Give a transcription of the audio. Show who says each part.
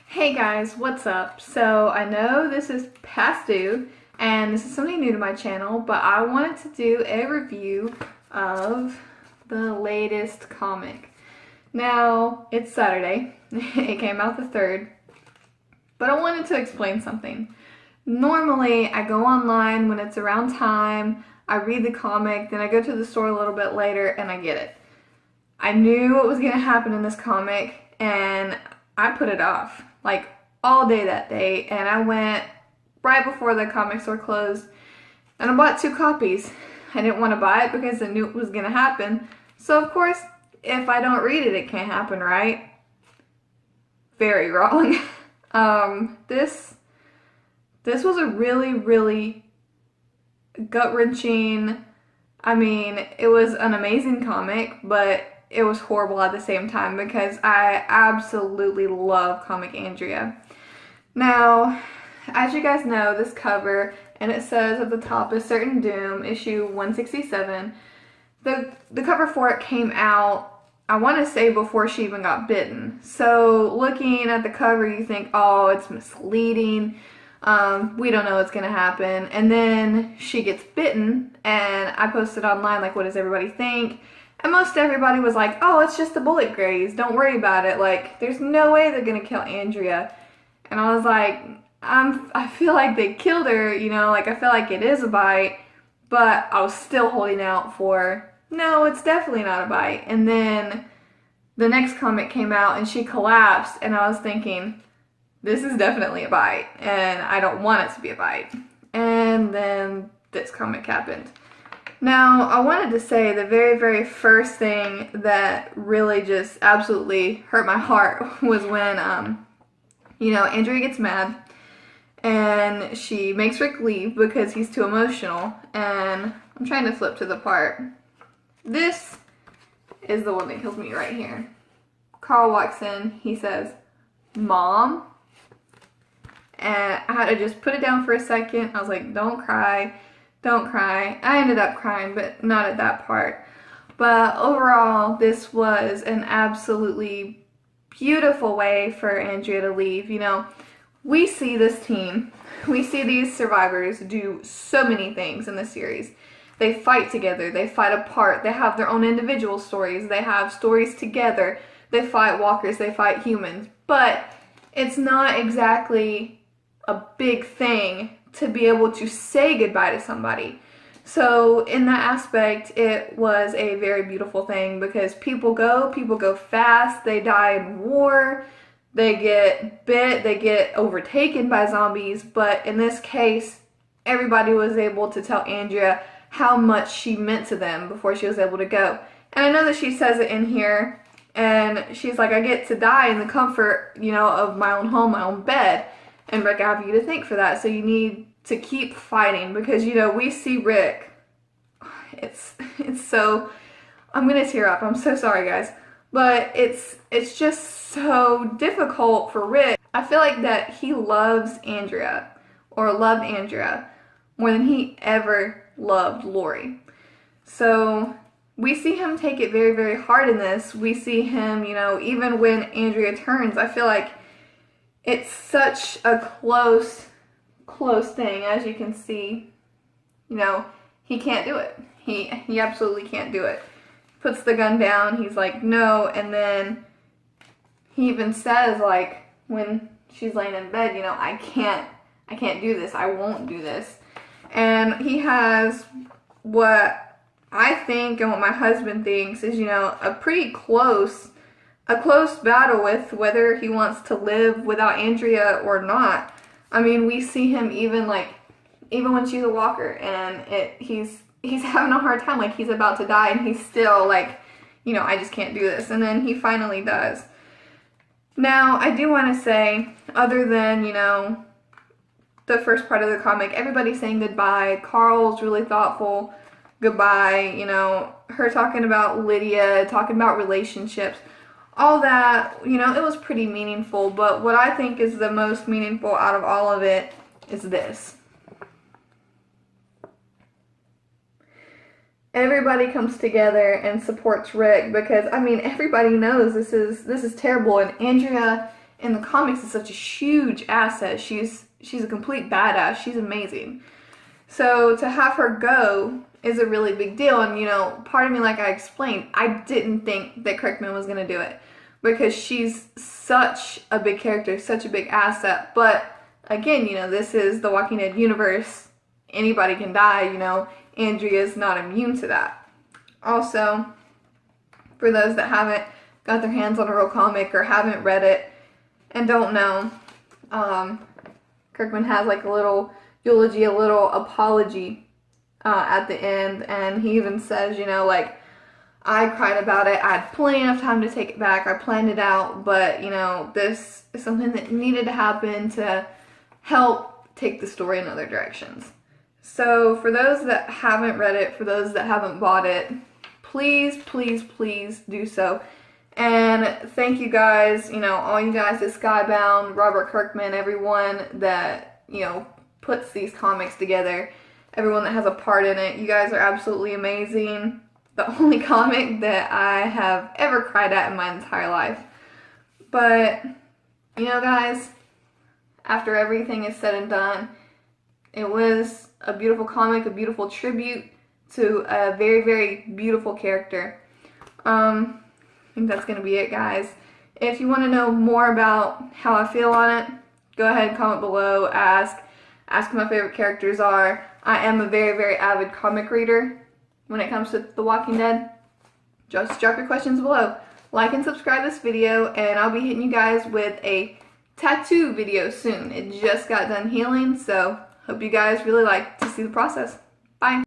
Speaker 1: Hey guys, what's up? So I know this is past due and this is something new to my channel, but I wanted to do a review of the latest comic. Now, it's Saturday. It came out the 3rd, but I wanted to explain something. Normally, I go online when it's around time, I read the comic, then I go to the store a little bit later and I get it. I knew what was going to happen in this comic and I put it off like all day that day, and I went right before the comic store closed and I bought 2 copies. I didn't want to buy it because I knew it was going to happen. So of course, if I don't read it, it can't happen, right? Very wrong. This was a really gut-wrenching, it was an amazing comic, but it was horrible at the same time because I absolutely love Comic Andrea. Now, as you guys know, this cover, and it says at the top is Certain Doom, issue 167. The cover for it came out, I want to say, before she even got bitten. So looking at the cover, you think, oh, it's misleading. We don't know what's going to happen. And then she gets bitten, and I posted online, like, what does everybody think? And most everybody was like, oh, it's just a bullet graze. Don't worry about it. Like, there's no way they're going to kill Andrea. And I was like, I feel like they killed her, like, I feel like it is a bite. But I was still holding out for, no, it's definitely not a bite. And then the next comic came out and she collapsed, and I was thinking, this is definitely a bite, and I don't want it to be a bite. And then this comic happened. Now, I wanted to say the very first thing that really just absolutely hurt my heart was when, Andrea gets mad and she makes Rick leave because he's too emotional. And I'm trying to flip to the part. This is the one that kills me right here. Carl walks in, he says, "Mom?" And I had to just put it down for a second. I was like, don't cry. Don't cry. I ended up crying, but not at that part. But overall, this was an absolutely beautiful way for Andrea to leave. We see this team, we see these survivors do so many things in the series. They fight together, they fight apart, they have their own individual stories, they have stories together, they fight walkers, they fight humans. But it's not exactly a big thing to be able to say goodbye to somebody. So in that aspect, it was a very beautiful thing because people go fast, they die in war, they get bit, they get overtaken by zombies, but in this case, everybody was able to tell Andrea how much she meant to them before she was able to go. And I know that she says it in here, and she's like, I get to die in the comfort, of my own home, my own bed. And Rick, I have you to thank for that. So you need to keep fighting because, we see Rick. It's so, I'm going to tear up. I'm so sorry, guys. But it's just so difficult for Rick. I feel like that he loves Andrea, or loved Andrea, more than he ever loved Lori. So we see him take it very hard in this. We see him, even when Andrea turns, I feel like it's such a close thing. As you can see, he can't do it. He absolutely can't do it. Puts the gun down, he's like, no, and then he even says, like, when she's laying in bed, I can't do this, I won't do this. And he has what I think and what my husband thinks is, a pretty close battle with whether he wants to live without Andrea or not. We see him even when she's a walker and he's having a hard time, like he's about to die, and he's still like, I just can't do this. And then he finally does. Now, I do want to say, other than, the first part of the comic, everybody's saying goodbye. Carl's really thoughtful goodbye, her talking about Lydia, talking about relationships. All that, it was pretty meaningful, but what I think is the most meaningful out of all of it is this. Everybody comes together and supports Rick because, everybody knows this is terrible, and Andrea in the comics is such a huge asset. She's a complete badass. She's amazing. So to have her go is a really big deal. And, you know, part of me, like I explained, I didn't think that Kirkman was going to do it because she's such a big character, such a big asset. But again, you know, this is the Walking Dead universe. Anybody can die, you know. Andrea's not immune to that. Also, for those that haven't got their hands on a real comic or haven't read it and don't know, Kirkman has like a little eulogy, a little apology at the end, and he even says, you know, like, I cried about it, I had plenty of time to take it back, I planned it out, but, you know, this is something that needed to happen to help take the story in other directions. So for those that haven't read it, for those that haven't bought it, please, please, please do so. And thank you guys, you know, all you guys at Skybound, Robert Kirkman, everyone that, you know, puts these comics together, everyone that has a part in it. You guys are absolutely amazing. The only comic that I have ever cried at in my entire life. But, you know, guys, after everything is said and done, it was a beautiful comic, a beautiful tribute to a very, very beautiful character. I think that's going to be it, guys. If you want to know more about how I feel on it, go ahead and comment below, ask who my favorite characters are. I am a very, very avid comic reader when it comes to The Walking Dead. Just drop your questions below. Like and subscribe this video, and I'll be hitting you guys with a tattoo video soon. It just got done healing, so hope you guys really like to see the process.